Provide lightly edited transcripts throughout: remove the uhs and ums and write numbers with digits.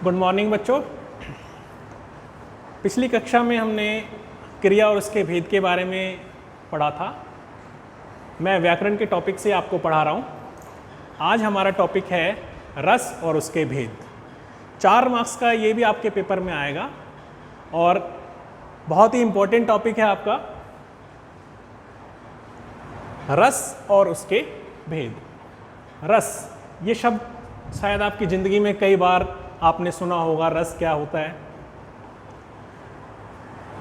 Good morning बच्चों। पिछली कक्षा में हमने क्रिया और उसके भेद के बारे में पढ़ा था। मैं व्याकरण के टॉपिक से आपको पढ़ा रहा हूँ। आज हमारा टॉपिक है रस और उसके भेद। 4 मार्क्स का ये भी आपके पेपर में आएगा और बहुत ही इम्पोर्टेंट टॉपिक है आपका रस और उसके भेद। रस ये शब्द शायद आपकी ज़िंदगी में कई बार आपने सुना होगा, रस क्या होता है।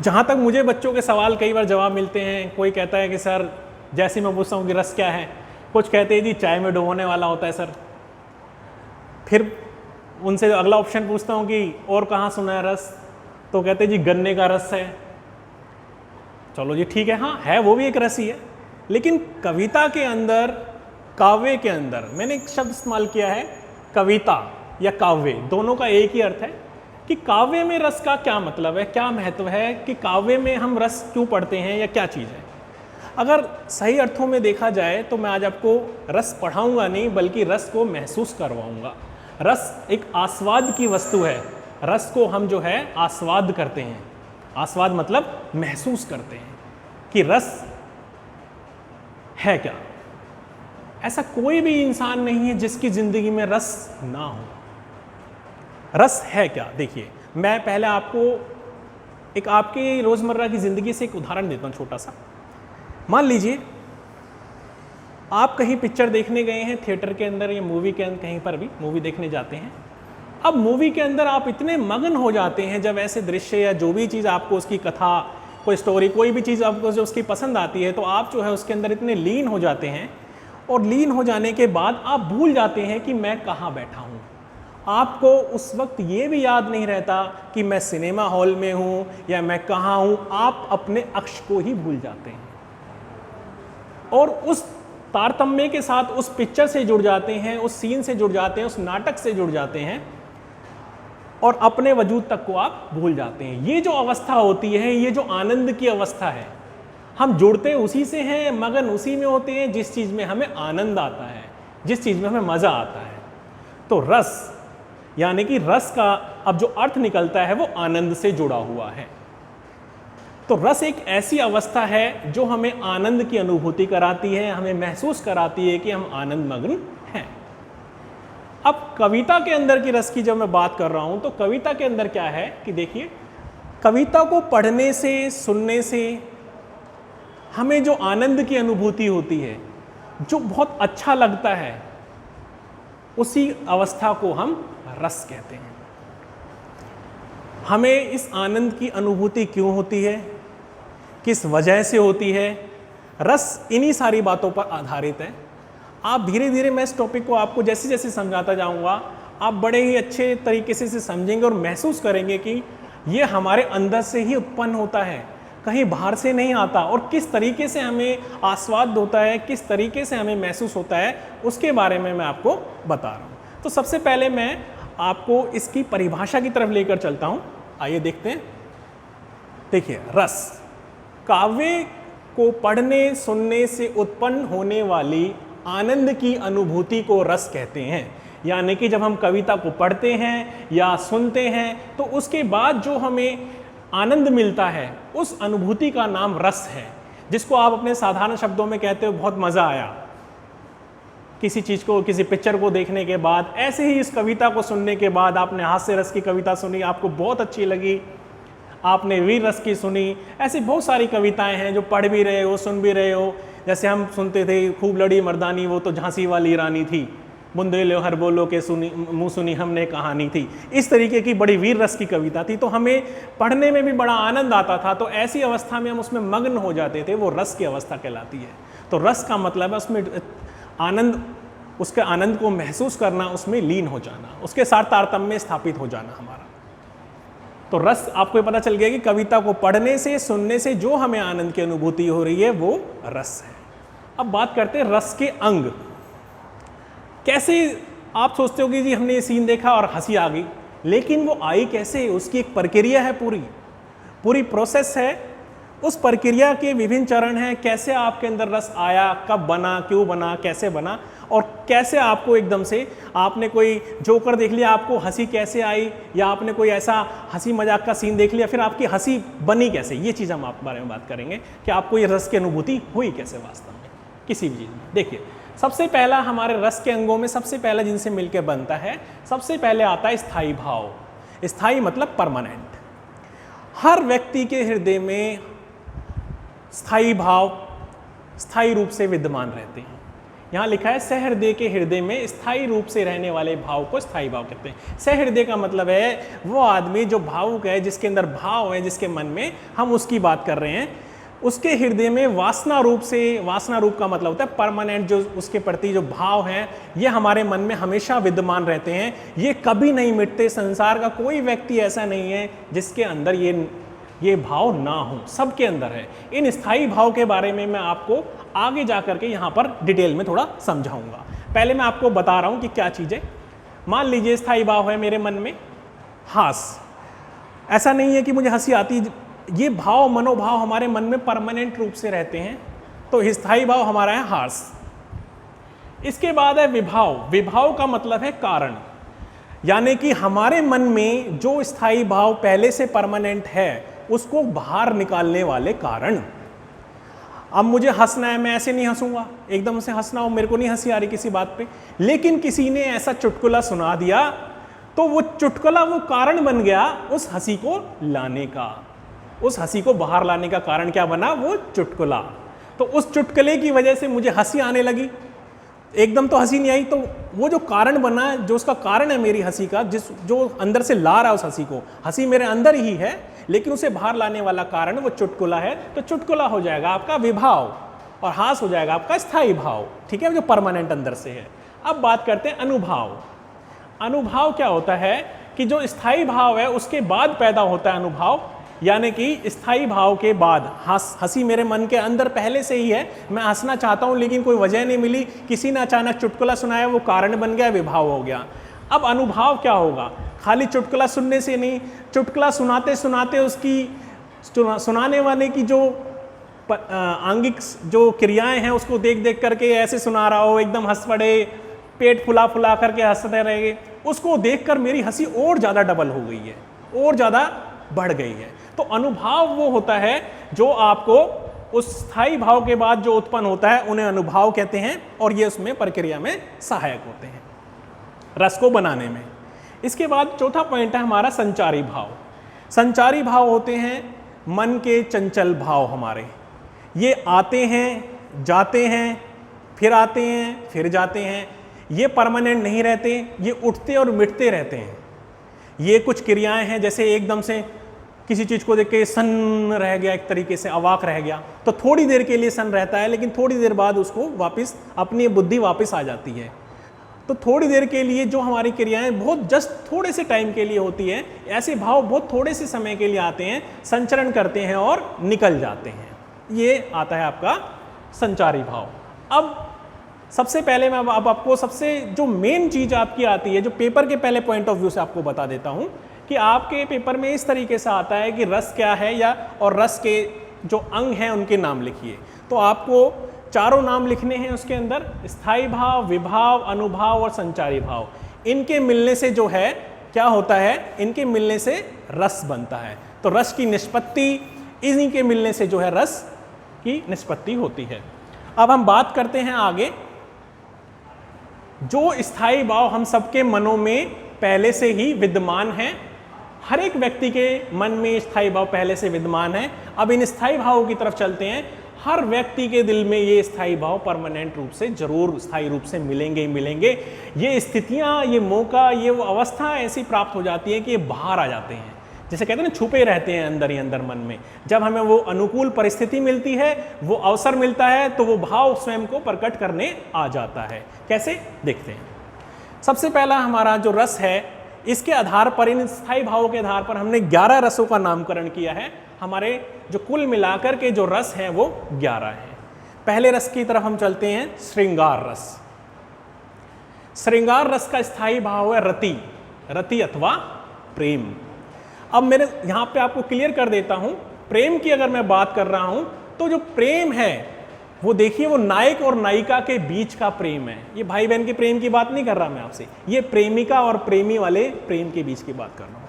जहाँ तक मुझे बच्चों के सवाल कई बार जवाब मिलते हैं, कोई कहता है कि सर जैसे मैं पूछता हूँ कि रस क्या है, कुछ कहते हैं जी चाय में डुबोने वाला होता है सर। फिर उनसे अगला ऑप्शन पूछता हूँ कि और कहाँ सुना है रस, तो कहते हैं जी गन्ने का रस है। चलो जी ठीक है, हाँ है, वो भी एक रस ही है। लेकिन कविता के अंदर, काव्य के अंदर मैंने एक शब्द इस्तेमाल किया है, कविता या काव्य, दोनों का एक ही अर्थ है कि काव्य में रस का क्या मतलब है, क्या महत्व है, कि काव्य में हम रस क्यों पढ़ते हैं या क्या चीज़ है। अगर सही अर्थों में देखा जाए तो मैं आज आपको रस पढ़ाऊंगा नहीं, बल्कि रस को महसूस करवाऊंगा। रस एक आस्वाद की वस्तु है। रस को हम जो है आस्वाद करते हैं। आस्वाद मतलब महसूस करते हैं कि रस है क्या। ऐसा कोई भी इंसान नहीं है जिसकी जिंदगी में रस ना हो। रस है क्या, देखिए मैं पहले आपको एक आपकी रोजमर्रा की जिंदगी से एक उदाहरण देता हूं छोटा सा। मान लीजिए आप कहीं पिक्चर देखने गए हैं, थिएटर के अंदर या मूवी के अंदर, कहीं पर भी मूवी देखने जाते हैं। अब मूवी के अंदर आप इतने मगन हो जाते हैं जब ऐसे दृश्य या जो भी चीज़ आपको, उसकी कथा, कोई स्टोरी, कोई भी चीज़ आपको जो उसकी पसंद आती है, तो आप जो है उसके अंदर इतने लीन हो जाते हैं। और लीन हो जाने के बाद आप भूल जाते हैं कि मैं कहाँ बैठा हूँ। आपको उस वक्त ये भी याद नहीं रहता कि मैं सिनेमा हॉल में हूँ या मैं कहाँ हूँ। आप अपने अक्ष को ही भूल जाते हैं और उस तारतम्य के साथ उस पिक्चर से जुड़ जाते हैं, उस सीन से जुड़ जाते हैं, उस नाटक से जुड़ जाते हैं और अपने वजूद तक को आप भूल जाते हैं। ये जो अवस्था होती है, ये जो आनंद की अवस्था है, हम जुड़ते उसी से हैं, मगन उसी में होते हैं जिस चीज़ में हमें आनंद आता है, जिस चीज़ में हमें मज़ा आता है। तो रस यानी कि रस का अब जो अर्थ निकलता है वो आनंद से जुड़ा हुआ है। तो रस एक ऐसी अवस्था है जो हमें आनंद की अनुभूति कराती है, हमें महसूस कराती है कि हम आनंद मग्न हैं। अब कविता के अंदर की रस की जब मैं बात कर रहा हूं, तो कविता के अंदर क्या है कि देखिए, कविता को पढ़ने से, सुनने से हमें जो आनंद की अनुभूति होती है, जो बहुत अच्छा लगता है, उसी अवस्था को हम रस कहते हैं। हमें इस आनंद की अनुभूति क्यों होती है, किस वजह से होती है, रस इन्हीं सारी बातों पर आधारित है। आप धीरे धीरे, मैं इस टॉपिक को आपको जैसे जैसे समझाता जाऊंगा, आप बड़े ही अच्छे तरीके से समझेंगे और महसूस करेंगे कि ये हमारे अंदर से ही उत्पन्न होता है, कहीं बाहर से नहीं आता। और किस तरीके से हमें आस्वाद होता है, किस तरीके से हमें महसूस होता है, उसके बारे में मैं आपको बता रहा हूँ। तो सबसे पहले मैं आपको इसकी परिभाषा की तरफ लेकर चलता हूँ। आइए देखते हैं। देखिए, रस काव्य को पढ़ने सुनने से उत्पन्न होने वाली आनंद की अनुभूति को रस कहते हैं। यानी कि जब हम कविता को पढ़ते हैं या सुनते हैं तो उसके बाद जो हमें आनंद मिलता है, उस अनुभूति का नाम रस है, जिसको आप अपने साधारण शब्दों में कहते हो बहुत मज़ा आया। किसी चीज़ को, किसी पिक्चर को देखने के बाद, ऐसे ही इस कविता को सुनने के बाद, आपने हास्य रस की कविता सुनी, आपको बहुत अच्छी लगी, आपने वीर रस की सुनी। ऐसी बहुत सारी कविताएं हैं जो पढ़ भी रहे हो, सुन भी रहे हो। जैसे हम सुनते थे, खूब लड़ी मर्दानी वो तो झांसी वाली रानी थी, बुंदेलो हर बोलो के सुनी मुँह सुनी हमने कहानी थी। इस तरीके की बड़ी वीर रस की कविता थी, तो हमें पढ़ने में भी बड़ा आनंद आता था। तो ऐसी अवस्था में हम उसमें मग्न हो जाते थे, वो रस की अवस्था कहलाती है। तो रस का मतलब है उसमें आनंद, उसके आनंद को महसूस करना, उसमें लीन हो जाना, उसके साथ तारतम्य स्थापित हो जाना हमारा। तो रस आपको पता चल गया कि कविता को पढ़ने से, सुनने से जो हमें आनंद की अनुभूति हो रही है वो रस है। अब बात करते हैं रस के अंग। कैसे, आप सोचते हो कि जी हमने ये सीन देखा और हंसी आ गई, लेकिन वो आई कैसे, उसकी एक प्रक्रिया है, पूरी प्रोसेस है। उस प्रक्रिया के विभिन्न चरण हैं, कैसे आपके अंदर रस आया, कब बना, क्यों बना, कैसे बना, और कैसे आपको एकदम से आपने कोई जोकर देख लिया, आपको हंसी कैसे आई, या आपने कोई ऐसा हंसी मजाक का सीन देख लिया, फिर आपकी हंसी बनी कैसे, ये चीज़ हम आपके बारे में बात करेंगे कि आपको ये रस की अनुभूति हुई कैसे वास्तव में किसी भी चीज़ में। देखिए, सबसे पहला हमारे रस के अंगों में सबसे पहला जिनसे मिलकर बनता है, सबसे पहले आता है स्थायी भाव। स्थायी मतलब परमानेंट। हर व्यक्ति के हृदय में स्थायी भाव स्थायी रूप से विद्यमान रहते हैं। यहाँ लिखा है सहृदय के हृदय में स्थायी रूप से रहने वाले भाव को स्थायी भाव कहते हैं। सहृदय का मतलब है वो आदमी जो भावुक है, जिसके अंदर भाव है, जिसके मन में, हम उसकी बात कर रहे हैं। उसके हृदय में वासना रूप से, वासना रूप का मतलब होता है परमानेंट, जो उसके प्रति जो भाव हैं ये हमारे मन में हमेशा विद्यमान रहते हैं, ये कभी नहीं मिटते। संसार का कोई व्यक्ति ऐसा नहीं है जिसके अंदर ये भाव ना हो, सबके अंदर है। इन स्थायी भाव के बारे में मैं आपको आगे जा करके यहाँ पर डिटेल में थोड़ा समझाऊंगा। पहले मैं आपको बता रहा हूँ कि क्या चीज़ है। मान लीजिए स्थायी भाव है मेरे मन में हास। ऐसा नहीं है कि मुझे हंसी आती, ये भाव मनोभाव हमारे मन में परमानेंट रूप से रहते हैं, तो स्थायी भाव हमारा है हास। इसके बाद है विभाव। विभाव का मतलब है कारण, यानी कि हमारे मन में जो स्थायी भाव पहले से परमानेंट है उसको बाहर निकालने वाले कारण। अब मुझे हंसना है, मैं ऐसे नहीं हंसूंगा, एकदम से हंसना हो, मेरे को नहीं हंसी आ रही किसी बात पे, लेकिन किसी ने ऐसा चुटकुला सुना दिया तो वो चुटकुला वो कारण बन गया उस हंसी को लाने का। उस हंसी को बाहर लाने का कारण क्या बना? वो चुटकुला। तो उस चुटकुले की वजह से मुझे हंसी आने लगी। एकदम तो हंसी नहीं आई, तो वो जो कारण बना, जो उसका कारण है मेरी हंसी का, जो अंदर से ला रहा है उस हंसी को, हंसी मेरे अंदर ही है लेकिन उसे बाहर लाने वाला कारण वो चुटकुला है, तो चुटकुला हो जाएगा आपका विभाव और हास हो जाएगा आपका स्थायी भाव। ठीक है, जो परमानेंट अंदर से है। अब बात करते हैं अनुभाव। अनुभाव क्या होता है कि जो स्थायी भाव है उसके बाद पैदा होता है अनुभाव, यानी कि स्थायी भाव के बाद हंसी मेरे मन के अंदर पहले से ही है, मैं हंसना चाहता हूं लेकिन कोई वजह नहीं मिली, किसी ने अचानक चुटकुला सुनाया, वो कारण बन गया, विभाव हो गया। अब अनुभाव क्या होगा? खाली चुटकुला सुनने से नहीं, चुटकुला सुनाते सुनाते उसकी सुनाने वाले की जो आंगिक जो क्रियाएं हैं उसको देख देख करके ऐसे सुना रहा हो, एकदम हंस पड़े, पेट फुला फुला करके हंसते रहेंगे, उसको देखकर मेरी हंसी और ज़्यादा डबल हो गई है, और ज़्यादा बढ़ गई है। तो अनुभाव वो होता है जो आपको उस स्थायी भाव के बाद जो उत्पन्न होता है, उन्हें अनुभाव कहते हैं, और ये उसमें प्रक्रिया में सहायक होते हैं रस को बनाने में। इसके बाद चौथा पॉइंट है हमारा संचारी भाव। संचारी भाव होते हैं मन के चंचल भाव हमारे, ये आते हैं जाते हैं, फिर आते हैं फिर जाते हैं, ये परमानेंट नहीं रहते, ये उठते और मिटते रहते हैं। ये कुछ क्रियाएं हैं, जैसे एकदम से किसी चीज़ को देख के सन्न रह गया, एक तरीके से अवाक रह गया, तो थोड़ी देर के लिए सन्न रहता है, लेकिन थोड़ी देर बाद उसको वापस अपनी बुद्धि वापस आ जाती है। तो थोड़ी देर के लिए जो हमारी क्रियाएं बहुत जस्ट थोड़े से टाइम के लिए होती है, ऐसे भाव बहुत थोड़े से समय के लिए आते हैं, संचरण करते हैं और निकल जाते हैं। ये आता है आपका संचारी भाव। अब सबसे पहले मैं अब आपको सबसे जो मेन चीज़ आपकी आती है, जो पेपर के पहले पॉइंट ऑफ व्यू से आपको बता देता हूँ कि आपके पेपर में इस तरीके से आता है कि रस क्या है, या और रस के जो अंग हैं उनके नाम लिखिए। तो आपको चारों नाम लिखने हैं उसके अंदर, स्थायी भाव, विभाव, अनुभाव और संचारी भाव। इनके मिलने से जो है क्या होता है, इनके मिलने से रस बनता है। तो रस की निष्पत्ति, इन्हीं के मिलने से जो है रस की निष्पत्ति होती है। अब हम बात करते हैं आगे, जो स्थायी भाव हम सबके मनों में पहले से ही विद्यमान है, हर एक व्यक्ति के मन में स्थायी भाव पहले से विद्यमान है। अब इन स्थायी भावों की तरफ चलते हैं। हर व्यक्ति के दिल में ये स्थायी भाव परमानेंट रूप से जरूर स्थायी रूप से मिलेंगे ही मिलेंगे। ये स्थितियां, ये मौका, ये वो अवस्था ऐसी प्राप्त हो जाती है कि ये बाहर आ जाते हैं, जैसे कहते हैं ना, छुपे रहते हैं अंदर ही अंदर मन में। जब हमें वो अनुकूल परिस्थिति मिलती है, वो अवसर मिलता है, तो वो भाव स्वयं को प्रकट करने आ जाता है। कैसे, देखते हैं। सबसे पहला हमारा जो रस है, इसके आधार पर, इन स्थायी भावों के आधार पर हमने 11 रसों का नामकरण किया है। हमारे जो कुल मिलाकर के जो रस हैं वो 11 हैं। पहले रस की तरफ हम चलते हैं, श्रृंगार रस। श्रृंगार रस का स्थायी भाव है रति, रति अथवा प्रेम। अब मेरे यहाँ पे आपको क्लियर कर देता हूँ, प्रेम की अगर मैं बात कर रहा हूँ तो जो प्रेम है वो देखिए, वो नायक और नायिका के बीच का प्रेम है। ये भाई बहन के प्रेम की बात नहीं कर रहा मैं आपसे, ये प्रेमिका और प्रेमी वाले प्रेम के बीच की बात कर रहा हूँ।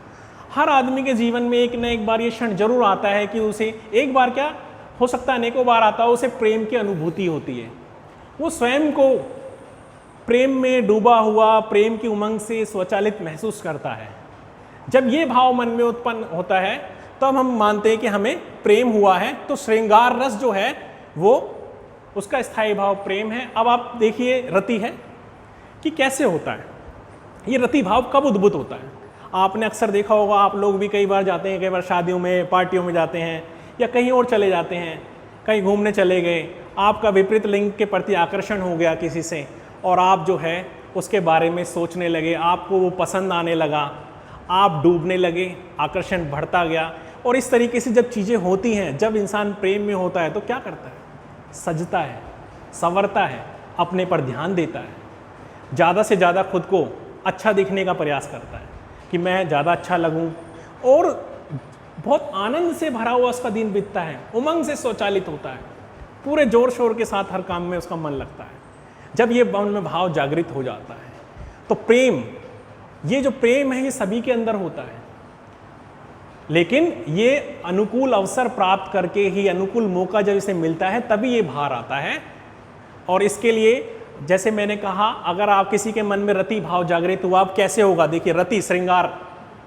हर आदमी के जीवन में एक न एक बार ये क्षण जरूर आता है कि उसे, एक बार क्या हो सकता है अनेकों बार आता है, उसे प्रेम की अनुभूति होती है। वो स्वयं को प्रेम में डूबा हुआ, प्रेम की उमंग से स्वचालित महसूस करता है। जब ये भाव मन में उत्पन्न होता है तब हम मानते हैं कि हमें प्रेम हुआ है। तो श्रृंगार रस जो है वो उसका स्थायी भाव प्रेम है। अब आप देखिए रति है कि कैसे होता है, ये रति भाव कब उद्भूत होता है। आपने अक्सर देखा होगा, आप लोग भी कई बार जाते हैं, कई बार शादियों में, पार्टियों में जाते हैं या कहीं और चले जाते हैं, कहीं घूमने चले गए, आपका विपरीत लिंग के प्रति आकर्षण हो गया किसी से और आप जो है उसके बारे में सोचने लगे, आपको वो पसंद आने लगा, आप डूबने लगे, आकर्षण बढ़ता गया। और इस तरीके से जब चीज़ें होती हैं, जब इंसान प्रेम में होता है तो क्या करता है, सजता है, संवरता है, अपने पर ध्यान देता है, ज़्यादा से ज़्यादा खुद को अच्छा दिखने का प्रयास करता है कि मैं ज़्यादा अच्छा लगूं, और बहुत आनंद से भरा हुआ उसका दिन बीतता है, उमंग से स्वचालित होता है, पूरे जोर शोर के साथ हर काम में उसका मन लगता है। जब ये मन में भाव जागृत हो जाता है तो प्रेम, ये जो प्रेम है ये सभी के अंदर होता है, लेकिन ये अनुकूल अवसर प्राप्त करके ही, अनुकूल मौका जब इसे मिलता है तभी ये बाहर आता है। और इसके लिए जैसे मैंने कहा, अगर आप किसी के मन में रति भाव जागृत हुआ, अब कैसे होगा, देखिए रति, श्रृंगार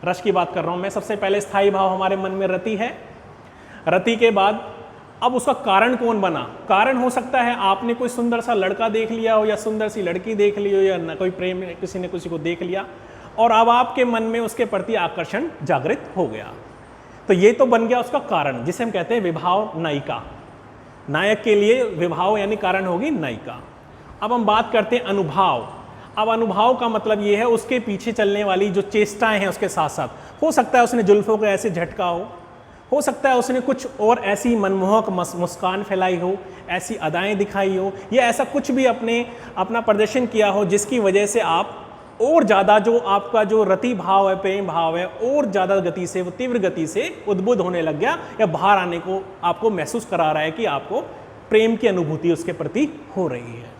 रस की बात कर रहा हूं मैं। सबसे पहले स्थायी भाव हमारे मन में रति है। रति के बाद अब उसका कारण कौन बना, कारण हो सकता है आपने कोई सुंदर सा लड़का देख लिया हो या सुंदर सी लड़की देख ली हो, या न कोई प्रेम किसी ने किसी को देख लिया और अब आपके मन में उसके प्रति आकर्षण जागृत हो गया। तो ये तो बन गया उसका कारण, जिसे हम कहते हैं विभाव नायिका। नायक के लिए विभाव यानी कारण होगी नायिका। अब हम बात करते हैं अनुभाव। अब अनुभाव का मतलब ये है उसके पीछे चलने वाली जो चेष्टाएं हैं उसके साथ साथ। हो सकता है उसने जुल्फों को ऐसे झटका हो सकता है उसने कुछ और ऐसी मनमोहक मुस्कान फैलाई हो, ऐसी अदाएं दिखाई हो, या ऐसा कुछ भी अपना प्रदर्शन किया हो जिसकी वजह से आप और ज़्यादा, जो आपका जो रति भाव है, प्रेम भाव है, और ज़्यादा गति से, वो तीव्र गति से उद्बुद्ध होने लग गया, या बाहर आने को आपको महसूस करा रहा है कि आपको प्रेम की अनुभूति उसके प्रति हो रही है।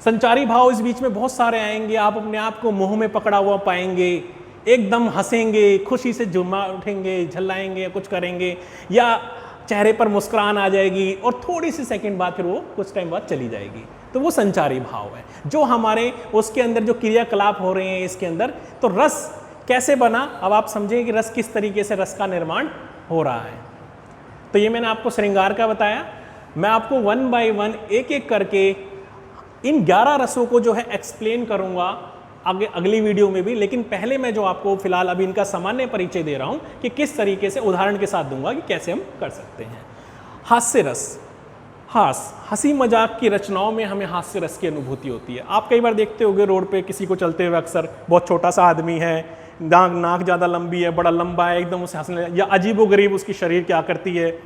संचारी भाव इस बीच में बहुत सारे आएंगे। आप अपने आप को मुंह में पकड़ा हुआ पाएंगे, एकदम हंसेंगे, खुशी से झूमा उठेंगे, झल्लाएंगे, कुछ करेंगे, या चेहरे पर मुस्कुराहट आ जाएगी और थोड़ी सी सेकंड बाद फिर वो कुछ टाइम बाद चली जाएगी। तो वो संचारी भाव है, जो हमारे उसके अंदर जो क्रियाकलाप हो रहे हैं इसके अंदर। तो रस कैसे बना, अब आप समझें कि रस किस तरीके से रस का निर्माण हो रहा है। तो ये मैंने आपको श्रृंगार का बताया। मैं आपको 1 बाय 1 एक एक करके इन 11 रसों को जो है एक्सप्लेन करूंगा आगे अगली वीडियो में भी। लेकिन पहले मैं जो आपको फिलहाल अभी इनका सामान्य परिचय दे रहा हूं कि किस तरीके से, उदाहरण के साथ दूंगा कि कैसे हम कर सकते हैं। हास्य रस, हंसी मजाक की रचनाओं में हमें हास्य रस की अनुभूति होती है। आप कई बार देखते होंगे रोड पे किसी को चलते हुए, अक्सर बहुत छोटा सा आदमी है, नाक ज़्यादा लंबी है, बड़ा लंबा है, एकदम उसे हंसने, या अजीबोगरीब उसकी शरीर की आकृति है,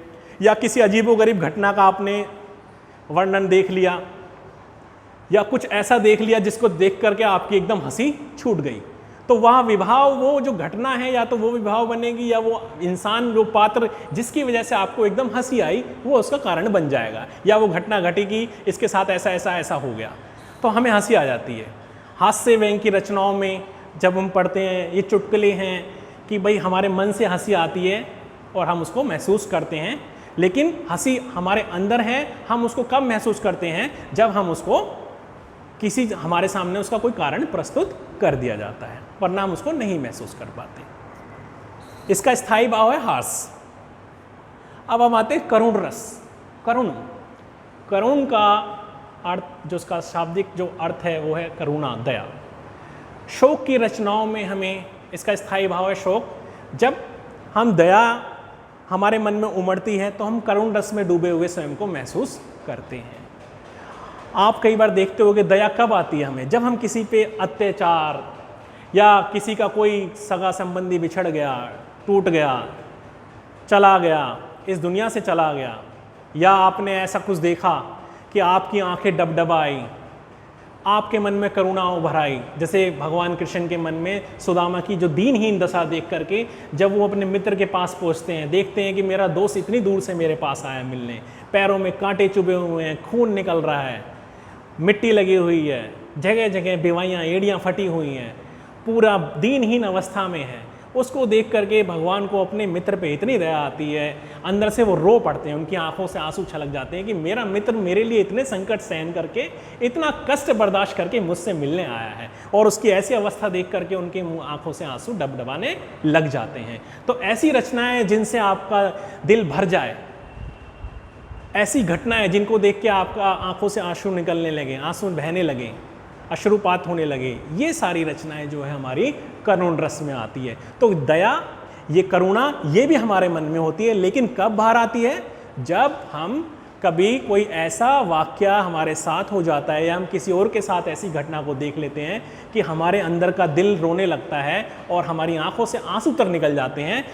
या किसी अजीबोगरीब घटना का आपने वर्णन देख लिया, या कुछ ऐसा देख लिया जिसको देख करके आपकी एकदम हंसी छूट गई। तो वहाँ विभाव, वो जो घटना है, या तो वो विभाव बनेगी, या वो इंसान, जो पात्र जिसकी वजह से आपको एकदम हंसी आई, वो उसका कारण बन जाएगा, या वो घटना घटेगी, इसके साथ ऐसा ऐसा ऐसा हो गया, तो हमें हंसी आ जाती है। हास्य व्यंग्य की रचनाओं में जब हम पढ़ते हैं, ये चुटकुले हैं कि भाई हमारे मन से हंसी आती है और हम उसको महसूस करते हैं। लेकिन हंसी हमारे अंदर है, हम उसको कब महसूस करते हैं, जब हम उसको किसी, हमारे सामने उसका कोई कारण प्रस्तुत कर दिया जाता है, वरना हम उसको नहीं महसूस कर पाते। इसका स्थायी भाव है हास। अब हम आते हैं करुण रस। करुण का अर्थ, जो उसका शाब्दिक जो अर्थ है वो है करुणा, दया। शोक की रचनाओं में हमें इसका स्थायी भाव है शोक। जब हम दया हमारे मन में उमड़ती है तो हम करुण रस में डूबे हुए स्वयं को महसूस करते हैं। आप कई बार देखते होंगे दया कब आती है हमें, जब हम किसी पे अत्याचार, या किसी का कोई सगा संबंधी बिछड़ गया, टूट गया, चला गया, इस दुनिया से चला गया, या आपने ऐसा कुछ देखा कि आपकी आंखें डबडबाई आपके मन में करुणा उभर आई, जैसे भगवान कृष्ण के मन में सुदामा की जो दीनहीन दशा देख करके जब वो अपने मित्र के पास पहुंचते हैं, देखते हैं कि मेरा दोस्त इतनी दूर से मेरे पास आया मिलने, पैरों में कांटे चुभे हुए हैं, खून निकल रहा है, मिट्टी लगी हुई है, जगह जगह बेवाइयाँ एड़ियाँ फटी हुई हैं, पूरा दीनहीन अवस्था में है, उसको देख करके भगवान को अपने मित्र पे इतनी दया आती है, अंदर से वो रो पड़ते हैं, उनकी आंखों से आंसू छलक जाते हैं कि मेरा मित्र मेरे लिए इतने संकट सहन करके, इतना कष्ट बर्दाश्त करके मुझसे मिलने आया है, और उसकी ऐसी अवस्था देख करके उनके आंखों से आंसू डबडबाने लग जाते हैं। तो ऐसी रचनाएं जिनसे आपका दिल भर जाए, ऐसी घटनाएं जिनको देख के आपका आंखों से आंसू निकलने लगे, आंसू बहने लगे, अश्रुपात होने लगे, ये सारी रचनाएं जो है हमारी करुण रस में आती है। तो दया, ये करुणा, ये भी हमारे मन में होती है, लेकिन कब बाहर आती है? जब हम कभी कोई ऐसा वाक्य हमारे साथ हो जाता है या हम किसी और के साथ ऐसी घटना को देख लेते हैं कि हमारे अंदर का दिल रोने लगता है और हमारी आंखों से आंसू तक निकल जाते हैं।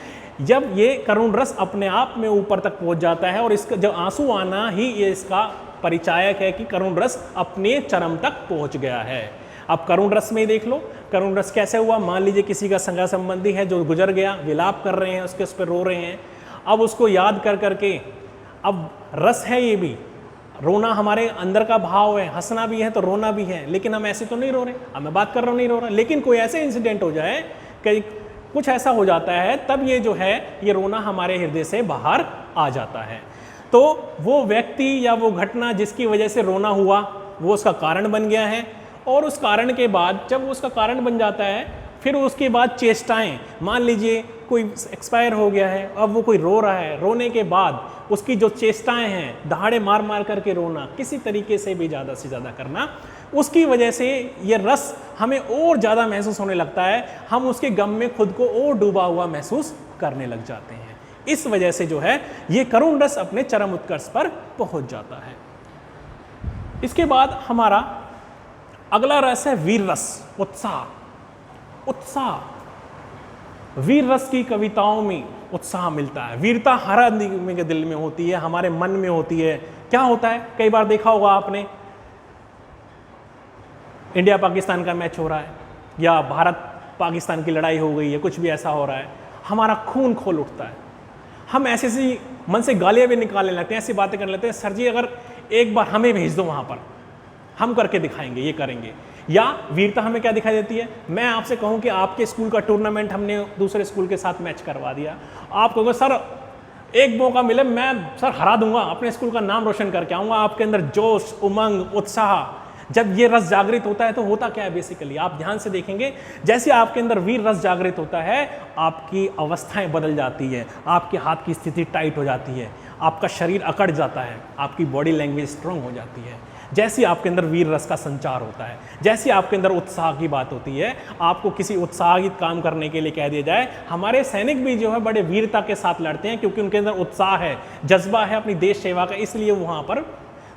जब ये करुण रस अपने आप में ऊपर तक पहुंच जाता है, और इसका जब आंसू आना ही ये इसका परिचायक है कि करुण रस अपने चरम तक पहुंच गया है। अब करुण रस में ही देख लो, करुण रस कैसे हुआ? मान लीजिए किसी का संगा संबंधी है जो गुजर गया, विलाप कर रहे हैं, उसके उस पर रो रहे हैं, अब उसको याद कर करके, अब रस है ये भी, रोना हमारे अंदर का भाव है, हंसना भी है तो रोना भी है, लेकिन हम ऐसे तो नहीं रो रहे, अब मैं बात कर रहा हूँ नहीं रो रहा, लेकिन कोई ऐसे इंसिडेंट हो जाए कि कुछ ऐसा हो जाता है, तब ये जो है ये रोना हमारे हृदय से बाहर आ जाता है। तो वो व्यक्ति या वो घटना जिसकी वजह से रोना हुआ वो उसका कारण बन गया है, और उस कारण के बाद जब उसका कारण बन जाता है, फिर उसके बाद चेष्टाएं, मान लीजिए कोई एक्सपायर हो गया है, अब वो कोई रो रहा है, रोने के बाद उसकी जो चेष्टाएं हैं, दहाड़े मार मार करके रोना, किसी तरीके से भी ज़्यादा से ज़्यादा करना, उसकी वजह से ये रस हमें और ज़्यादा महसूस होने लगता है, हम उसके गम में खुद को और डूबा हुआ महसूस करने लग जाते हैं। इस वजह से जो है ये करुण रस अपने चरम उत्कर्ष पर पहुंच जाता है। इसके बाद हमारा अगला रस है वीर रस, उत्साह। उत्साह, वीर रस की कविताओं में उत्साह मिलता है। वीरता हर आदमी के दिल में होती है, हमारे मन में होती है। क्या होता है, कई बार देखा होगा आपने, इंडिया पाकिस्तान का मैच हो रहा है या भारत पाकिस्तान की लड़ाई हो गई है, कुछ भी ऐसा हो रहा है, हमारा खून खोल उठता है, हम ऐसे ऐसी मन से गालियाँ भी निकालने लगते हैं, ऐसी बातें करने लगते हैं, सर जी अगर एक बार हमें भेज दो वहाँ पर, हम करके दिखाएंगे, ये करेंगे। या वीरता हमें क्या दिखाई देती है, मैं आपसे कहूँ कि आपके स्कूल का टूर्नामेंट हमने दूसरे स्कूल के साथ मैच करवा दिया, आप कहोगे सर एक मौका मिले मैं सर हरा दूंगा, अपने स्कूल का नाम रोशन करके आऊँगा। आपके अंदर जोश, उमंग, उत्साह, जब ये रस जागृत होता है तो होता क्या है बेसिकली, आप ध्यान से देखेंगे, जैसे आपके अंदर वीर रस जागृत होता है, आपकी अवस्थाएं बदल जाती है, आपके हाथ की स्थिति टाइट हो जाती है, आपका शरीर अकड़ जाता है, आपकी बॉडी लैंग्वेज स्ट्रांग हो जाती है। जैसे आपके अंदर वीर रस का संचार होता है, जैसे आपके अंदर उत्साह की बात होती है, आपको किसी उत्साहित काम करने के लिए कह दिया जाए, हमारे सैनिक भी जो है बड़े वीरता के साथ लड़ते हैं, क्योंकि उनके अंदर उत्साह है, जज्बा है अपनी देश सेवा का, इसलिए वो वहाँ पर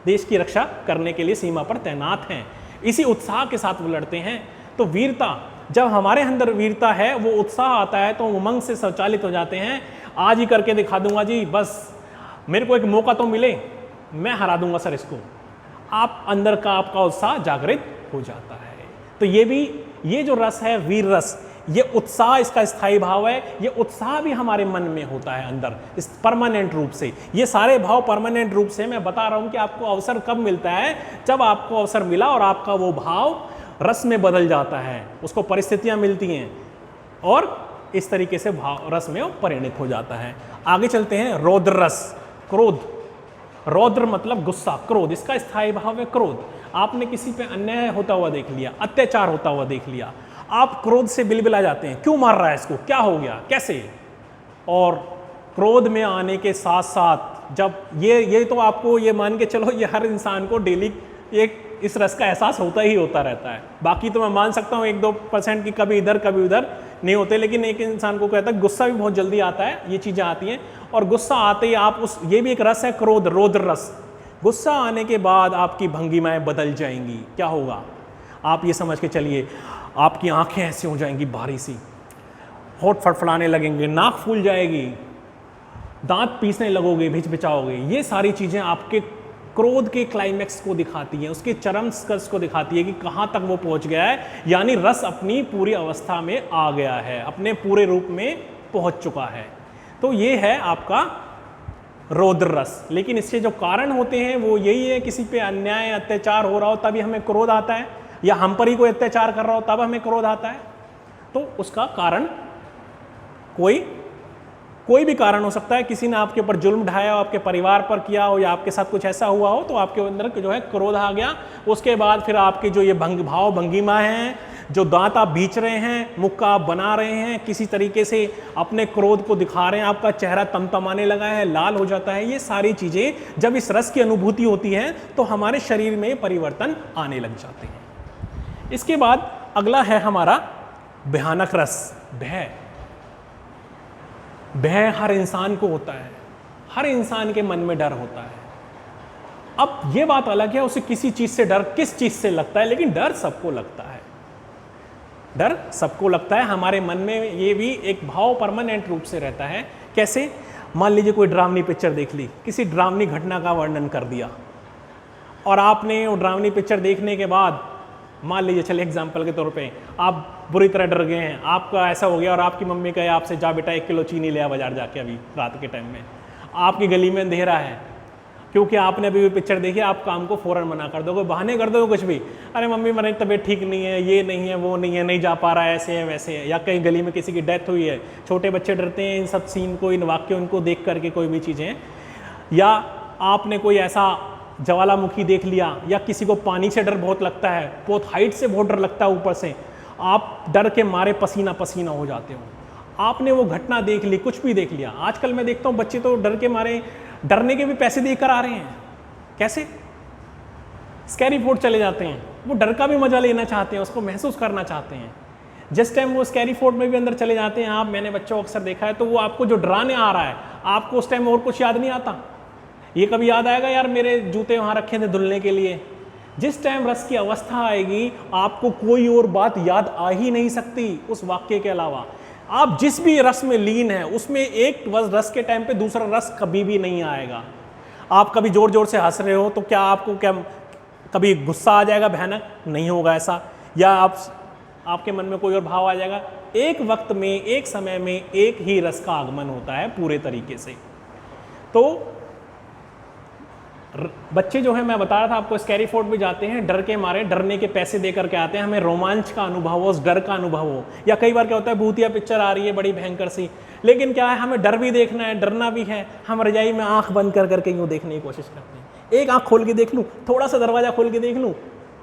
देश की रक्षा करने के लिए सीमा पर तैनात हैं, इसी उत्साह के साथ वो लड़ते हैं। तो वीरता, जब हमारे अंदर वीरता है, वो उत्साह आता है तो उमंग से संचालित हो जाते हैं, आज ही करके दिखा दूंगा जी, बस मेरे को एक मौका तो मिले, मैं हरा दूंगा सर इसको। आप अंदर का आपका उत्साह जागृत हो जाता है। तो ये जो रस है वीर रस, ये उत्साह इसका स्थायी भाव है, ये उत्साह भी हमारे मन में होता है अंदर इस परमानेंट रूप से। ये सारे भाव परमानेंट रूप से, मैं बता रहा हूं कि आपको अवसर कब मिलता है, जब आपको अवसर मिला और आपका वो भाव रस में बदल जाता है, उसको परिस्थितियां मिलती हैं और इस तरीके से भाव रस में परिणित हो जाता है। आगे चलते हैं, रौद्र रस, क्रोध। रौद्र मतलब गुस्सा, क्रोध, इसका स्थायी भाव है क्रोध। आपने किसी पे अन्याय होता हुआ देख लिया, अत्याचार होता हुआ देख लिया, आप क्रोध से बिलबिला जाते हैं, क्यों मार रहा है इसको, क्या हो गया, कैसे। और क्रोध में आने के साथ साथ जब ये तो आपको ये मान के चलो, ये हर इंसान को डेली एक इस रस का एहसास होता ही होता रहता है। बाकी तो मैं मान सकता हूँ 1-2% की कभी इधर कभी उधर नहीं होते, लेकिन एक इंसान को कहता है गुस्सा भी बहुत जल्दी आता है, ये चीज़ें आती हैं। और गुस्सा आते ही आप ये भी एक रस है क्रोध, रौद्र रस। गुस्सा आने के बाद आपकी भंगिमाएं बदल जाएंगी। क्या होगा, आप ये समझ के चलिए, आपकी आंखें ऐसी हो जाएंगी भारी सी, होठ फड़फड़ाने लगेंगे, नाक फूल जाएगी, दांत पीसने लगोगे, भिचभिचाओगे। ये सारी चीज़ें आपके क्रोध के क्लाइमैक्स को दिखाती है, उसके चरम स्पर्श को दिखाती है कि कहाँ तक वो पहुँच गया है, यानी रस अपनी पूरी अवस्था में आ गया है, अपने पूरे रूप में पहुँच चुका है। तो ये है आपका रौद्र रस। लेकिन इससे जो कारण होते हैं वो यही है, किसी पे अन्याय अत्याचार हो रहा हो तभी हमें क्रोध आता है, या हम पर ही कोई अत्याचार कर रहा हो तब हमें क्रोध आता है। तो उसका कारण कोई भी कारण हो सकता है। किसी ने आपके ऊपर जुल्म ढाया हो, आपके परिवार पर किया हो, या आपके साथ कुछ ऐसा हुआ हो तो आपके अंदर जो है क्रोध आ गया। उसके बाद फिर आपके जो ये भाव भंगिमा हैं, जो दांत आप बीच रहे हैं, मुक्का आप बना रहे हैं, किसी तरीके से अपने क्रोध को दिखा रहे हैं, आपका चेहरा तमतमाने लगा है, लाल हो जाता है, ये सारी चीज़ें जब इस रस की अनुभूति होती है तो हमारे शरीर में परिवर्तन आने लग जाते हैं। इसके बाद अगला है हमारा भयानक रस, भय। भय हर इंसान को होता है, हर इंसान के मन में डर होता है। अब ये बात अलग है उसे किसी चीज से डर किस चीज से लगता है, लेकिन डर सबको लगता है, डर सबको लगता है। हमारे मन में ये भी एक भाव परमानेंट रूप से रहता है। कैसे? मान लीजिए कोई डरावनी पिक्चर देख ली, किसी डरावनी घटना का वर्णन कर दिया, और आपने वो डरावनी पिक्चर देखने के बाद, मान लीजिए चलिए एग्जाम्पल के तौर पे, आप बुरी तरह डर गए हैं, आपका ऐसा हो गया और आपकी मम्मी कहे आपसे, जा बेटा 1 किलो चीनी ले आ बाजार जाके अभी रात के टाइम में, आपकी गली में अंधेरा है, क्योंकि आपने अभी भी पिक्चर देखी, आप काम को फ़ौरन मना कर दोगे, बहाने कर दोगे कुछ भी, अरे मम्मी मेरी तबीयत ठीक नहीं है, ये नहीं है, वो नहीं है, नहीं जा पा रहा है, ऐसे है वैसे है, या कहीं गली में किसी की डेथ हुई है। छोटे बच्चे डरते हैं इन सब सीन को, इन वाक्यों इनको देख करके, कोई भी चीज़ें। या आपने कोई ऐसा ज्वालामुखी देख लिया, या किसी को पानी से डर बहुत लगता है, बहुत हाइट से बहुत डर लगता है, ऊपर से आप डर के मारे पसीना पसीना हो जाते हो। आपने वो घटना देख ली, कुछ भी देख लिया। आजकल मैं देखता हूँ बच्चे तो डर के मारे, डरने के भी पैसे देकर आ रहे हैं। कैसे? स्कैरी फोर्ट चले जाते हैं, वो डर का भी मजा लेना चाहते हैं, उसको महसूस करना चाहते हैं। जिस टाइम वो स्कैरी फोर्ट में भी अंदर चले जाते हैं आप, मैंने बच्चों को अक्सर देखा है, तो वो आपको जो डराने आ रहा है, आपको उस टाइम और कुछ याद नहीं आता। ये कभी याद आएगा यार मेरे जूते वहाँ रखे थे धुलने के लिए। जिस टाइम रस की अवस्था आएगी, आपको कोई और बात याद आ ही नहीं सकती उस वाक्य के अलावा। आप जिस भी रस में लीन है, उसमें एक रस के टाइम पे दूसरा रस कभी भी नहीं आएगा। आप कभी जोर जोर से हंस रहे हो तो क्या आपको कभी गुस्सा आ जाएगा भयानक? नहीं होगा ऐसा। या आपके मन में कोई और भाव आ जाएगा? एक वक्त में, एक समय में एक ही रस का आगमन होता है पूरे तरीके से। तो बच्चे जो है, मैं बता रहा था आपको, स्कैरी फोर्ट भी जाते हैं, डर के मारे, डरने के पैसे दे करके आते हैं, हमें रोमांच का अनुभव हो, उस डर का अनुभव हो। या कई बार क्या होता है, भूतिया पिक्चर आ रही है बड़ी भयंकर सी, लेकिन क्या है, हमें डर भी देखना है, डरना भी है, हम रजाई में आंख बंद कर करके यूँ देखने की कोशिश करते हैं। एक आंख खोल के देख लूँ, थोड़ा सा दरवाजा खोल के देख लूँ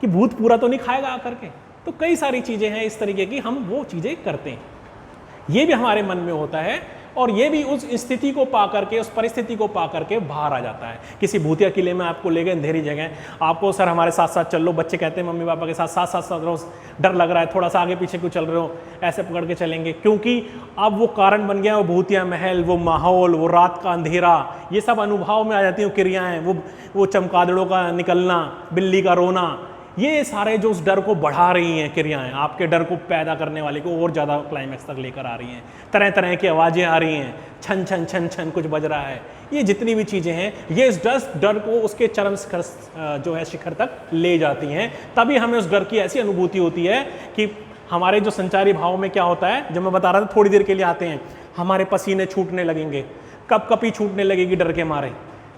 कि भूत पूरा तो नहीं खाएगा आकर के। तो कई सारी चीज़ें हैं इस तरीके की, हम वो चीज़ें करते हैं। ये भी हमारे मन में होता है, और ये भी उस स्थिति को पा करके, उस परिस्थिति को पा करके बाहर आ जाता है। किसी भूतिया किले में आपको ले गए, अंधेरी जगह, आपको सर हमारे साथ साथ चल लो, बच्चे कहते हैं मम्मी पापा के साथ साथ साथ साथ रहो, डर लग रहा है, थोड़ा सा आगे पीछे क्यों चल रहे हो, ऐसे पकड़ के चलेंगे, क्योंकि अब वो कारण बन गया, वो भूतिया महल, वो माहौल, वो रात का अंधेरा, ये सब अनुभव में आ जाती हैं क्रियाएँ, वो चमगादड़ों का निकलना, बिल्ली का रोना, ये सारे जो उस डर को बढ़ा रही हैं क्रियाएं, आपके डर को पैदा करने वाले को और ज़्यादा क्लाइमैक्स तक लेकर आ रही हैं। तरह तरह की आवाज़ें आ रही हैं, छन छन छन छन कुछ बज रहा है, ये जितनी भी चीज़ें हैं, ये इस डर को उसके चरम जो है शिखर तक ले जाती हैं। तभी हमें उस डर की ऐसी अनुभूति होती है कि हमारे जो संचारी भाव में क्या होता है, जब मैं बता रहा था थोड़ी देर के लिए आते हैं, हमारे पसीने छूटने लगेंगे, कपकपी छूटने लगेगी डर के मारे,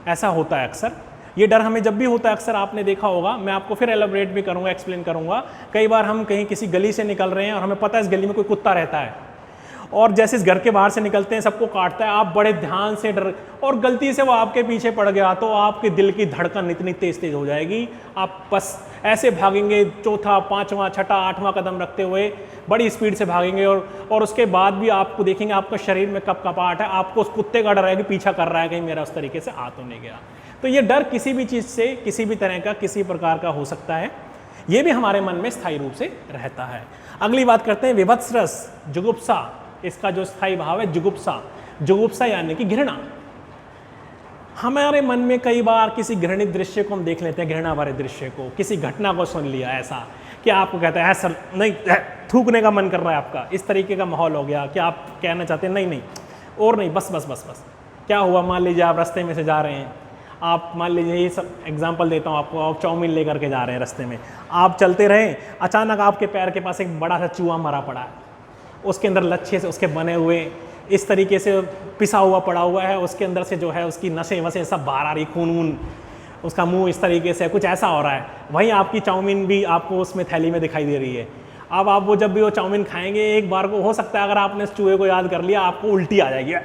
ऐसा होता है अक्सर। ये डर हमें जब भी होता है, अक्सर आपने देखा होगा, मैं आपको फिर एलाबोरेट भी करूंगा, एक्सप्लेन करूंगा। कई बार हम कहीं किसी गली से निकल रहे हैं और हमें पता है इस गली में कोई कुत्ता रहता है, और जैसे इस घर के बाहर से निकलते हैं सबको काटता है, आप बड़े ध्यान से डर, और गलती से वो आपके पीछे पड़ गया तो आपके दिल की धड़कन इतनी तेज तेज हो जाएगी, आप बस ऐसे भागेंगे, चौथा, पाँचवां, छठा, आठवां कदम रखते हुए बड़ी स्पीड से भागेंगे, और उसके बाद भी आपको देखेंगे आपका शरीर में कपकपाहट है, आपको उस कुत्ते का डर है कि पीछा कर रहा है कहीं मेरा उस तरीके से आ तो नहीं गया। तो ये डर किसी भी चीज़ से, किसी भी तरह का, किसी प्रकार का हो सकता है, ये भी हमारे मन में स्थायी रूप से रहता है। अगली बात करते हैं विभत्स रस, जुगुप्सा। इसका जो स्थायी भाव है जुगुप्सा, जुगुप्सा यानी कि घृणा। हमारे मन में कई बार किसी घृणित दृश्य को हम देख लेते हैं, घृणा भरे दृश्य को, किसी घटना को सुन लिया ऐसा कि आपको कहता है सर नहीं, थूकने का मन कर रहा है आपका, इस तरीके का माहौल हो गया कि आप कहना चाहते हैं नहीं नहीं और नहीं, बस बस बस बस। क्या हुआ, मान लीजिए आप रास्ते में से जा रहे हैं, आप मान लीजिए, ये सब एग्जांपल देता हूँ आपको, आप चाउमीन लेकर के जा रहे हैं, रास्ते में आप चलते रहे, अचानक आपके पैर के पास एक बड़ा सा चूहा मरा पड़ा है, उसके अंदर लच्छे से उसके बने हुए इस तरीके से पिसा हुआ पड़ा हुआ है, उसके अंदर से जो है उसकी नसें वसें सब बाहर आ रही, खून वून, उसका मुंह इस तरीके से कुछ ऐसा हो रहा है। वहीं आपकी चाउमीन भी आपको उसमें थैली में दिखाई दे रही है। अब आप वो जब भी वो चाउमीन खाएंगे, एक बार को हो सकता है अगर आपने इस चूहे को याद कर लिया, आपको उल्टी आ जाएगी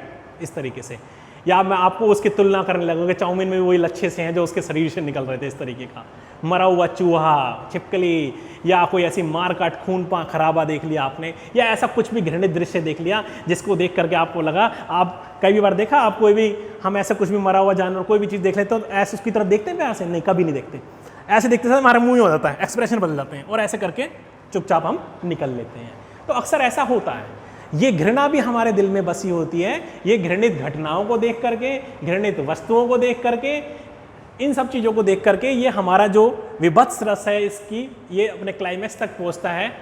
इस तरीके से, या मैं आपको उसकी तुलना करने लगूंगा, चाउमीन में भी वही लच्छे से हैं जो उसके शरीर से निकल रहे थे, इस तरीके का मरा हुआ चूहा, छिपकली, या कोई ऐसी मार काट खून पा खराबा देख लिया आपने, या ऐसा कुछ भी घृणित दृश्य देख लिया जिसको देख करके आपको लगा, आप कई बार देखा, आप कोई भी, हम ऐसा कुछ भी मरा हुआ जानवर कोई भी चीज़ देख लेते तो ऐसे उसकी तरफ देखते हैं प्यार से? नहीं, कभी नहीं देखते। ऐसे देखते समय हमारा मुंह ही हो जाता है, एक्सप्रेशन बदल जाते हैं, और ऐसे करके चुपचाप हम निकल लेते हैं। तो अक्सर ऐसा होता है। ये घृणा भी हमारे दिल में बसी होती है, ये घृणित घटनाओं को देख करके, घृणित वस्तुओं को देख करके, इन सब चीज़ों को देख करके ये हमारा जो विभत्स रस है इसकी, ये अपने क्लाइमैक्स तक पहुंचता है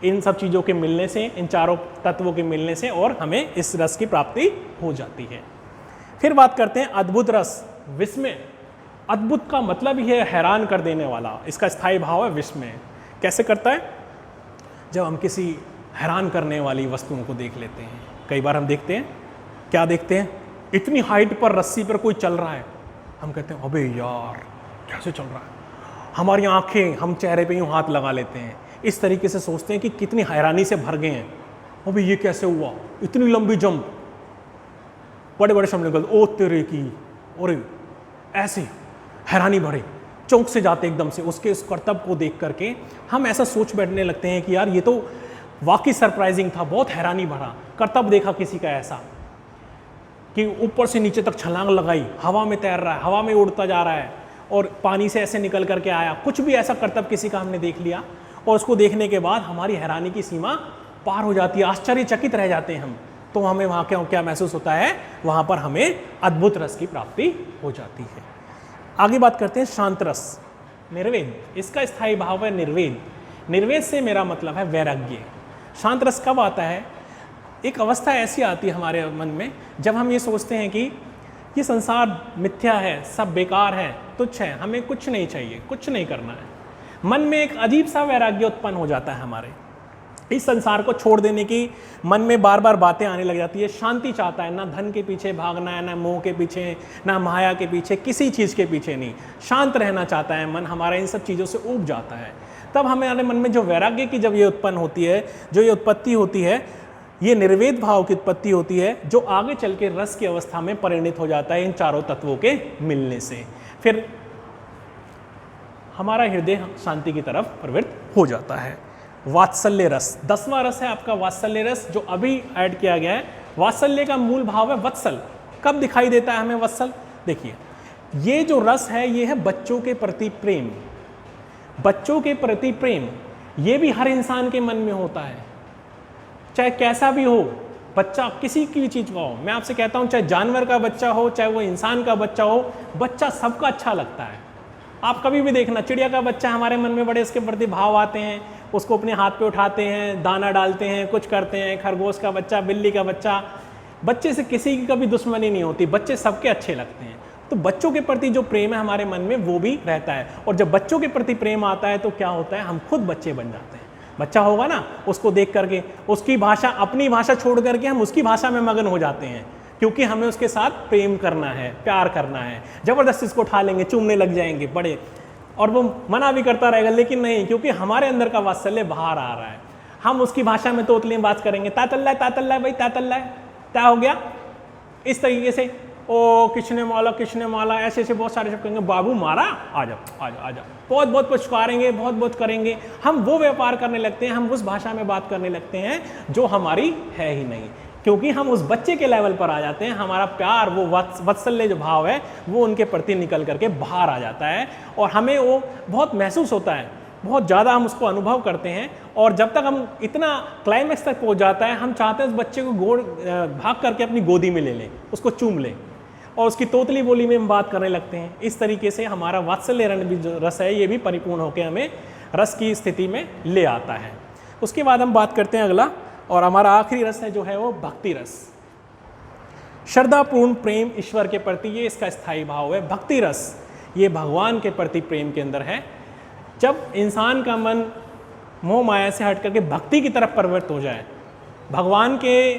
इन सब चीज़ों के मिलने से, इन चारों तत्वों के मिलने से, और हमें इस रस की प्राप्ति हो जाती है। फिर बात करते हैं अद्भुत रस, विस्मय। अद्भुत का मतलब ही है हैरान कर देने वाला, इसका स्थायी भाव है विस्मय। कैसे करता है? जब हम किसी हैरान करने वाली वस्तुओं को देख लेते हैं। कई बार हम देखते हैं, क्या देखते हैं, इतनी हाइट पर रस्सी पर कोई चल रहा है, हम कहते हैं अबे यार कैसे चल रहा है, हमारी आंखें, हम चेहरे पे यूँ हाथ लगा लेते हैं, इस तरीके से सोचते हैं कि कितनी हैरानी से भर गए हैं, अबे ये कैसे हुआ, इतनी लंबी जंप, बड़े बड़े शब्द निकलते, ओ तेरे की, और ऐसे हैरानी भरे चौंक से जाते एकदम से उसके इस करतब को देख करके। हम ऐसा सोच बैठने लगते हैं कि यार ये तो वाकई सरप्राइजिंग था, बहुत हैरानी भरा करतब देखा किसी का ऐसा कि ऊपर से नीचे तक छलांग लगाई, हवा में तैर रहा है, हवा में उड़ता जा रहा है, और पानी से ऐसे निकल करके आया, कुछ भी ऐसा करतब किसी का हमने देख लिया, और उसको देखने के बाद हमारी हैरानी की सीमा पार हो जाती है, आश्चर्यचकित रह जाते हैं हम। तो हमें वहाँ क्या महसूस होता है? वहाँ पर हमें अद्भुत रस की प्राप्ति हो जाती है। आगे बात करते हैं शांत रस, निर्वेद। इसका स्थायी भाव है निर्वेद। निर्वेद से मेरा मतलब है वैराग्य। शांत रस कब आता है? एक अवस्था ऐसी आती है हमारे मन में जब हम ये सोचते हैं कि ये संसार मिथ्या है, सब बेकार है, तुच्छ है, हमें कुछ नहीं चाहिए, कुछ नहीं करना है। मन में एक अजीब सा वैराग्य उत्पन्न हो जाता है हमारे, इस संसार को छोड़ देने की मन में बार बार बातें आने लग जाती है। शांति चाहता है, ना धन के पीछे भागना है, ना मोह के पीछे, ना माया के पीछे, किसी चीज़ के पीछे नहीं, शांत रहना चाहता है मन हमारा, इन सब चीज़ों से ऊब जाता है। तब हमारे मन में जो वैराग्य की जब ये उत्पन्न होती है, जो ये उत्पत्ति होती है, ये निर्वेद भाव की उत्पत्ति होती है, जो आगे चल के रस की अवस्था में परिणित हो जाता है इन चारों तत्वों के मिलने से। फिर हमारा हृदय शांति की तरफ प्रवृत्त हो जाता है। वात्सल्य रस, 10वां रस है आपका वात्सल्य रस, जो अभी ऐड किया गया है। वात्सल्य का मूल भाव है वत्सल। कब दिखाई देता है हमें वत्सल? देखिए, ये जो रस है ये है बच्चों के प्रति प्रेम। बच्चों के प्रति प्रेम ये भी हर इंसान के मन में होता है, चाहे कैसा भी हो बच्चा, किसी की भी चीज़ का हो। मैं आपसे कहता हूँ, चाहे जानवर का बच्चा हो, चाहे वो इंसान का बच्चा हो, बच्चा सबका अच्छा लगता है। आप कभी भी देखना, चिड़िया का बच्चा हमारे मन में बड़े उसके प्रति भाव आते हैं, उसको अपने हाथ पे उठाते हैं, दाना डालते हैं, कुछ करते हैं। खरगोश का बच्चा, बिल्ली का बच्चा, बच्चे से किसी की कभी दुश्मनी नहीं होती, बच्चे सबके अच्छे लगते हैं। तो बच्चों के प्रति जो प्रेम है हमारे मन में वो भी रहता है, और जब बच्चों के प्रति प्रेम आता है तो क्या होता है, हम खुद बच्चे बन जाते हैं। बच्चा होगा ना, उसको देख करके उसकी भाषा, अपनी भाषा छोड़ करके हम उसकी भाषा में मगन हो जाते हैं, क्योंकि हमें उसके साथ प्रेम करना है, प्यार करना है। ज़बरदस्ती इसको उठा लेंगे, चूमने लग जाएंगे बड़े, और वो मना भी करता रहेगा, लेकिन नहीं, क्योंकि हमारे अंदर का वात्सल्य बाहर आ रहा है। हम उसकी भाषा में तोतली बात करेंगे, तातल्ला है भाई, तातल्ला है, क्या हो गया, इस तरीके से, ओ किसने माला, ऐसे ऐसे बहुत सारे शब्द कहेंगे, बाबू मारा, आ जाओ, बहुत बहुत पुचकारेंगे, बहुत बहुत करेंगे। हम वो व्यापार करने लगते हैं, हम उस भाषा में बात करने लगते हैं जो हमारी है ही नहीं, क्योंकि हम उस बच्चे के लेवल पर आ जाते हैं। हमारा प्यार, वो वात्सल्य जो भाव है वो उनके प्रति निकल करके बाहर आ जाता है, और हमें वो बहुत महसूस होता है, बहुत ज़्यादा हम उसको अनुभव करते हैं। और जब तक हम इतना क्लाइमैक्स तक पहुंच जाता है, हम चाहते हैं उस बच्चे को भाग करके अपनी गोदी में ले लें, उसको चूम लें, और उसकी तोतली बोली में हम बात करने लगते हैं। इस तरीके से हमारा वात्सल्य रस है, ये भी परिपूर्ण होकर हमें रस की स्थिति में ले आता है। उसके बाद हम बात करते हैं अगला, और हमारा आखिरी रस है जो है वो भक्ति रस। श्रद्धापूर्ण प्रेम ईश्वर के प्रति, ये इसका स्थायी भाव है। भक्ति रस, ये भगवान के प्रति प्रेम के अंदर है। जब इंसान का मन मोह माया से हट करके भक्ति की तरफ प्रवृत्त हो जाए, भगवान के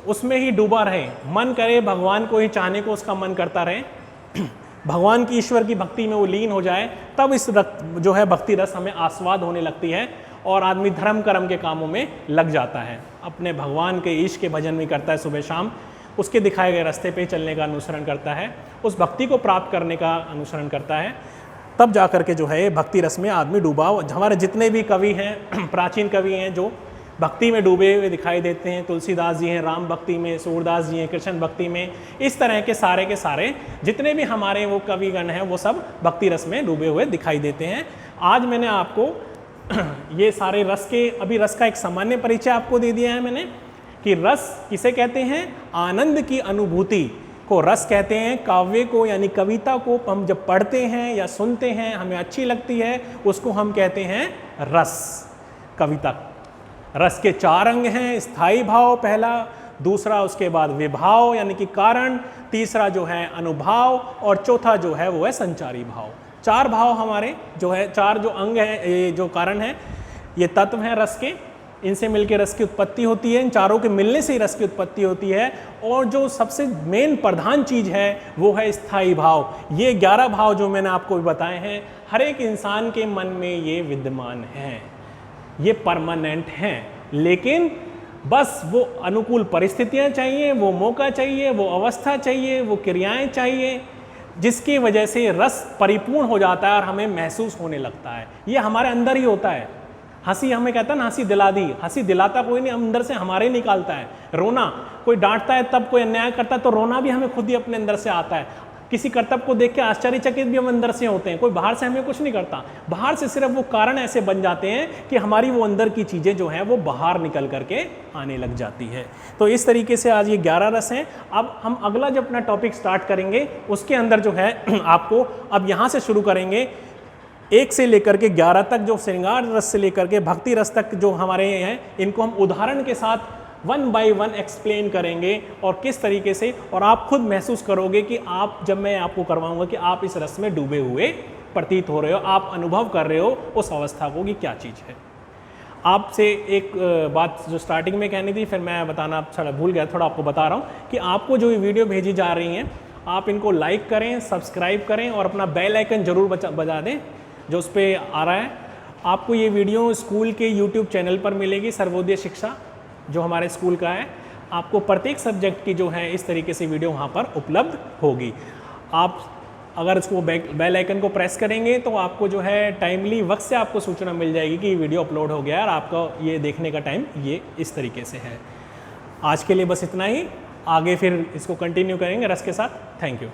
उसमें ही डूबा रहे, मन करे भगवान को ही चाहने को उसका मन करता रहे, भगवान की ईश्वर की भक्ति में वो लीन हो जाए, तब इस जो है भक्ति रस हमें आस्वाद होने लगती है और आदमी धर्म कर्म के कामों में लग जाता है, अपने भगवान के ईश के भजन भी करता है सुबह शाम, उसके दिखाए गए रास्ते पे चलने का अनुसरण करता है, उस भक्ति को प्राप्त करने का अनुसरण करता है, तब जा कर के जो है भक्ति रस में आदमी डूबा। हमारे जितने भी कवि हैं, प्राचीन कवि हैं जो भक्ति में डूबे हुए दिखाई देते हैं, तुलसीदास जी हैं राम भक्ति में, सूरदास जी हैं कृष्ण भक्ति में, इस तरह के सारे जितने भी हमारे वो कविगण हैं वो सब भक्ति रस में डूबे हुए दिखाई देते हैं। आज मैंने आपको ये सारे रस के, अभी रस का एक सामान्य परिचय आपको दे दिया है मैंने, कि रस किसे कहते हैं, आनंद की अनुभूति को रस कहते हैं। काव्य को यानी कविता को हम जब पढ़ते हैं या सुनते हैं हमें अच्छी लगती है, उसको हम कहते हैं रस। कविता रस के 4 अंग हैं, स्थायी भाव पहला, दूसरा उसके बाद विभाव यानी कि कारण, तीसरा जो है अनुभाव और चौथा जो है वो है संचारी भाव। 4 भाव हमारे जो है, 4 जो अंग हैं, ये जो कारण है, ये तत्व हैं रस के, इनसे मिलकर रस की उत्पत्ति होती है, इन चारों के मिलने से ही रस की उत्पत्ति होती है। और जो सबसे मेन प्रधान चीज है वो है स्थायी भाव। ये 11 भाव जो मैंने आपको बताए हैं, हर एक इंसान के मन में ये विद्यमान हैं, ये परमानेंट हैं, लेकिन बस वो अनुकूल परिस्थितियां चाहिए, वो मौका चाहिए, वो अवस्था चाहिए, वो क्रियाएं चाहिए, जिसकी वजह से रस परिपूर्ण हो जाता है और हमें महसूस होने लगता है। ये हमारे अंदर ही होता है। हंसी हमें कहता है ना, हंसी दिला दी, हंसी दिलाता कोई नहीं, अंदर से हमारे निकालता है। रोना, कोई डांटता है तब, कोई अन्याय करता है तो रोना भी हमें खुद ही अपने अंदर से आता है। किसी कर्तव्य को देख के आश्चर्यचकित भी हम अंदर से होते हैं, कोई बाहर से हमें कुछ नहीं करता, बाहर से सिर्फ वो कारण ऐसे बन जाते हैं कि हमारी वो अंदर की चीज़ें जो हैं वो बाहर निकल करके आने लग जाती है। तो इस तरीके से आज ये 11 रस हैं। अब हम अगला जो अपना टॉपिक स्टार्ट करेंगे उसके अंदर जो है आपको अब यहाँ से शुरू करेंगे 1 से लेकर के 11 तक, जो श्रृंगार रस से लेकर के भक्ति रस तक जो हमारे हैं, इनको हम उदाहरण के साथ 1 बाय 1 एक्सप्लेन करेंगे और किस तरीके से, और आप खुद महसूस करोगे कि आप, जब मैं आपको करवाऊंगा कि आप इस रस में डूबे हुए प्रतीत हो रहे हो, आप अनुभव कर रहे हो उस अवस्था को कि क्या चीज़ है। आपसे एक बात जो स्टार्टिंग में कहनी थी, फिर मैं बताना थोड़ा भूल गया, थोड़ा आपको बता रहा हूँ कि आपको जो ये वीडियो भेजी जा रही हैं, आप इनको लाइक करें, सब्सक्राइब करें और अपना बेल आइकन जरूर बजा दें जो उस पर आ रहा है। आपको ये वीडियो स्कूल के यूट्यूब चैनल पर मिलेगी, सर्वोदय शिक्षा जो हमारे स्कूल का है। आपको प्रत्येक सब्जेक्ट की जो है इस तरीके से वीडियो वहाँ पर उपलब्ध होगी। आप अगर इसको बेल आइकन को प्रेस करेंगे तो आपको जो है टाइमली वक्त से आपको सूचना मिल जाएगी कि वीडियो अपलोड हो गया और आपका ये देखने का टाइम ये इस तरीके से है। आज के लिए बस इतना ही, आगे फिर इसको कंटिन्यू करेंगे रस के साथ। Thank you.